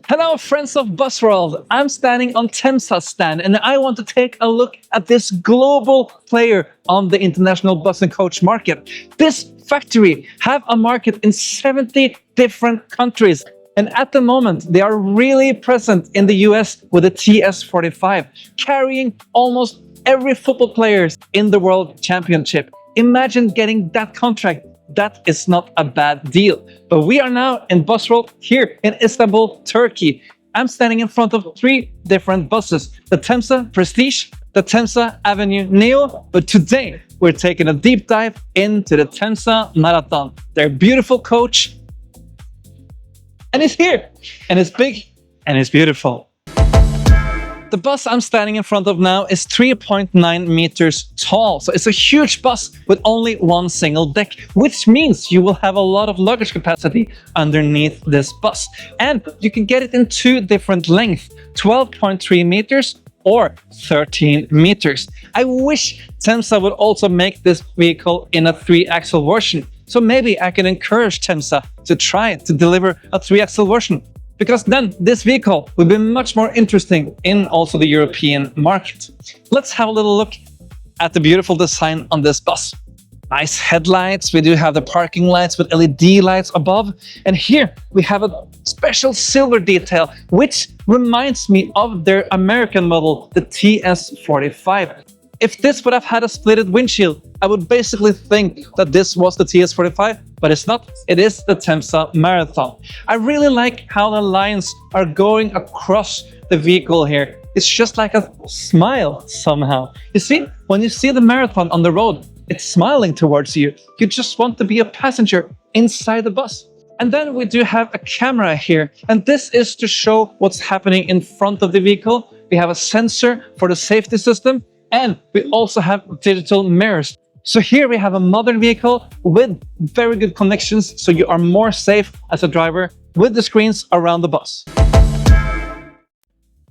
Hello friends of Busworld, I'm standing on TEMSA stand and I want to take a look at this global player on the international bus and coach market. This factory have a market in 70 different countries, and at the moment they are really present in the US with the TS45, carrying almost every football player in the World Championship. Imagine getting that contract. That is not a bad deal. But we are now in Busworld here in Istanbul, Turkey. I'm standing in front of 3 different buses, the TEMSA Prestige, the TEMSA Avenue Neo, but today we're taking a deep dive into the TEMSA Maraton, their beautiful coach. And it's here, and it's big, and it's beautiful. The bus I'm standing in front of now is 3.9 meters tall, so it's a huge bus with only one single deck, which means you will have a lot of luggage capacity underneath this bus. And you can get it in 2 different lengths, 12.3 meters or 13 meters. I wish TEMSA would also make this vehicle in a 3-axle version, so maybe I can encourage TEMSA to try to deliver a 3-axle version, because then this vehicle will be much more interesting in also the European market. Let's have a little look at the beautiful design on this bus. Nice headlights, we do have the parking lights with LED lights above, and here we have a special silver detail which reminds me of their American model, the TS45. If this would have had a splitted windshield, I would basically think that this was the TS45, but it's not. It is the TEMSA Maraton. I really like how the lines are going across the vehicle here. It's just like a smile somehow. You see, when you see the Marathon on the road, it's smiling towards you. You just want to be a passenger inside the bus. And then we do have a camera here, and this is to show what's happening in front of the vehicle. We have a sensor for the safety system, and we also have digital mirrors. So here we have a modern vehicle with very good connections, so you are more safe as a driver with the screens around the bus.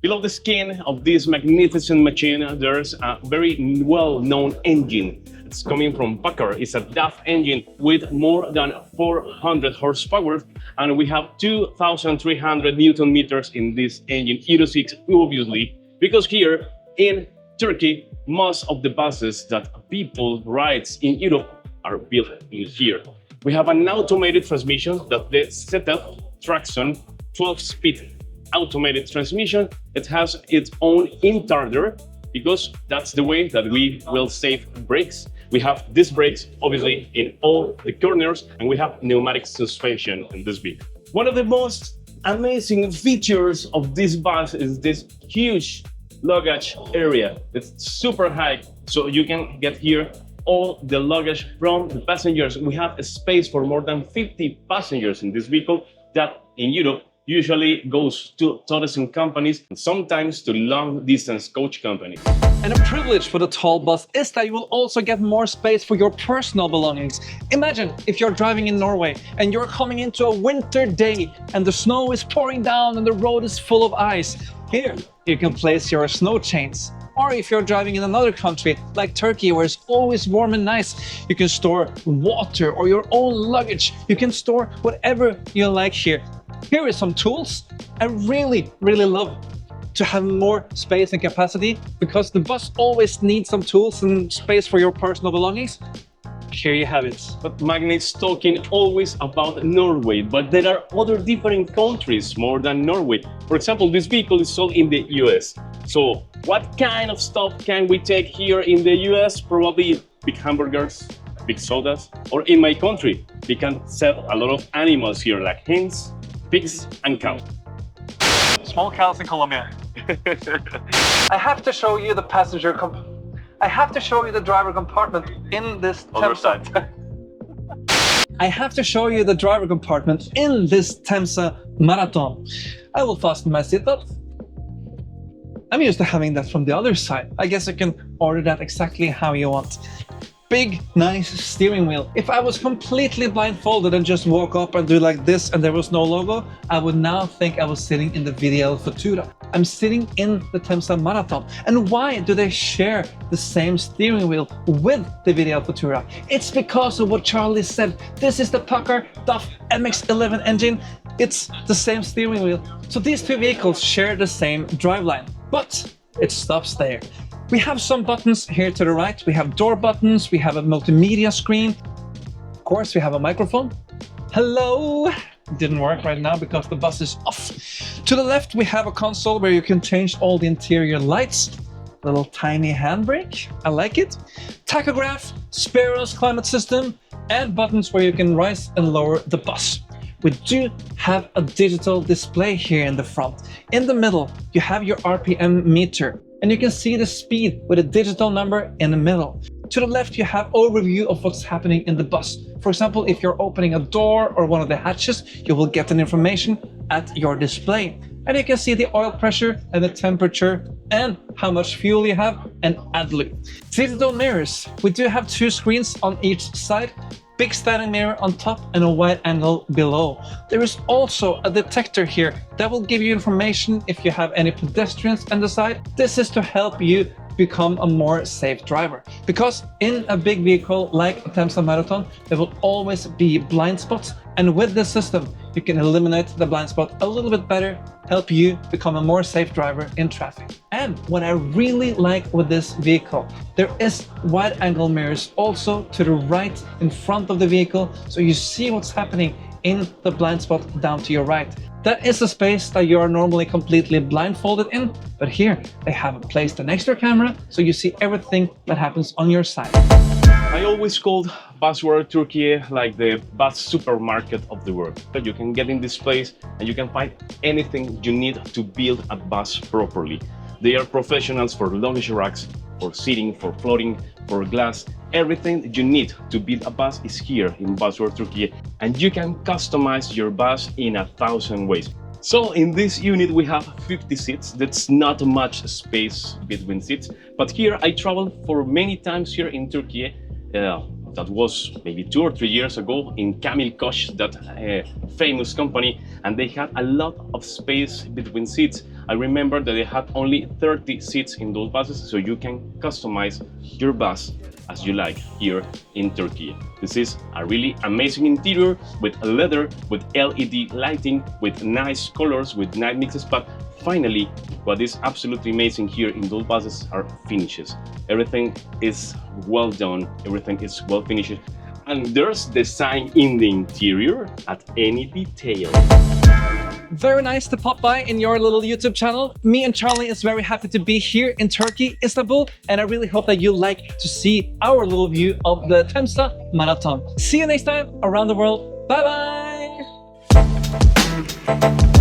Below the skin of this magnificent machine, there's a very well-known engine. It's coming from Packard. It's a DAF engine with more than 400 horsepower, and we have 2,300 Newton meters in this engine, Euro 6, obviously, because here in Turkey, most of the buses that people ride in Europe are built in here. We have an automated transmission that the setup traction 12-speed automated transmission. It has its own intarder because that's the way that we will save brakes. We have disc brakes obviously in all the corners, and we have pneumatic suspension in this vehicle. One of the most amazing features of this bus is this huge luggage area. It's super high, so you can get here all the luggage from the passengers. We have a space for more than 50 passengers in this vehicle that in Europe usually goes to tourism companies and sometimes to long-distance coach companies. And a privilege for the tall bus is that you will also get more space for your personal belongings. Imagine if you're driving in Norway and you're coming into a winter day and the snow is pouring down and the road is full of ice. Here, you can place your snow chains. Or if you're driving in another country like Turkey, where it's always warm and nice, you can store water or your own luggage. You can store whatever you like here. Here is some tools. I really love to have more space and capacity because the bus always needs some tools and space for your personal belongings. Here you have it. But Magnet's talking always about Norway, but there are other different countries more than Norway. For example, this vehicle is sold in the US. So what kind of stuff can we take here in the US? Probably big hamburgers, big sodas, or in my country, we can sell a lot of animals here like hens, pigs and cows. Small cows in Colombia. I have to show you the I have to show you the driver compartment in this TEMSA. I have to show you the driver compartment in this TEMSA Maraton. I will fasten my seatbelt. I'm used to having that from the other side. I guess you can order that exactly how you want. big, nice steering wheel. If I was completely blindfolded and just walk up and do like this and there was no logo, I would now think I was sitting in the VDL Futura. I'm sitting in the TEMSA Maraton. And why do they share the same steering wheel with the VDL Futura? It's because of what Charlie said. This is the Packard DAF MX-11 engine. It's the same steering wheel. So these two vehicles share the same driveline, but it stops there. We have some buttons here to the right. We have door buttons, we have a multimedia screen. Of course, we have a microphone. Hello! Didn't work right now because the bus is off. To the left, we have a console where you can change all the interior lights. Little tiny handbrake, I like it. Tachograph, Spiros climate system, and buttons where you can rise and lower the bus. We do have a digital display here in the front. In the middle, you have your RPM meter, and you can see the speed with a digital number in the middle. To the left, you have overview of what's happening in the bus. For example, if you're opening a door or one of the hatches, you will get an information at your display. And you can see the oil pressure and the temperature and how much fuel you have and AdBlue. Digital mirrors. We do have two screens on each side. Big standing mirror on top and a wide angle below. There is also a detector here that will give you information if you have any pedestrians on the side. This is to help you become a more safe driver. Because in a big vehicle like a TEMSA Maraton, there will always be blind spots. And with this system, you can eliminate the blind spot a little bit better, help you become a more safe driver in traffic. And what I really like with this vehicle, there is wide angle mirrors also to the right in front of the vehicle, so you see what's happening in the blind spot down to your right. That is a space that you are normally completely blindfolded in, but here they have placed an extra camera so you see everything that happens on your side. I always called Busworld Türkiye like the bus supermarket of the world. That you can get in this place and you can find anything you need to build a bus properly. They are professionals for luggage racks, for seating, for floating, for glass. Everything you need to build a bus is here in Busworld Türkiye, and you can customize your bus in 1,000 ways. So in this unit we have 50 seats. That's not much space between seats, but here I traveled for many times here in Turkey. That was maybe 2 or 3 years ago in Camil Koç, that famous company, and they had a lot of space between seats. I remember that they had only 30 seats in those buses, so you can customize your bus as you like here in Turkey. This is a really amazing interior with leather, with LED lighting, with nice colors, with nice mixes, but finally, what is absolutely amazing here in those buses are finishes. Everything is well done, everything is well finished, and there's design in the interior at any detail. Very nice to pop by in your little YouTube channel. Me and Charlie is very happy to be here in Turkey, Istanbul, and I really hope that you like to see our little view of the TEMSA Maraton. See you next time around the world. Bye bye!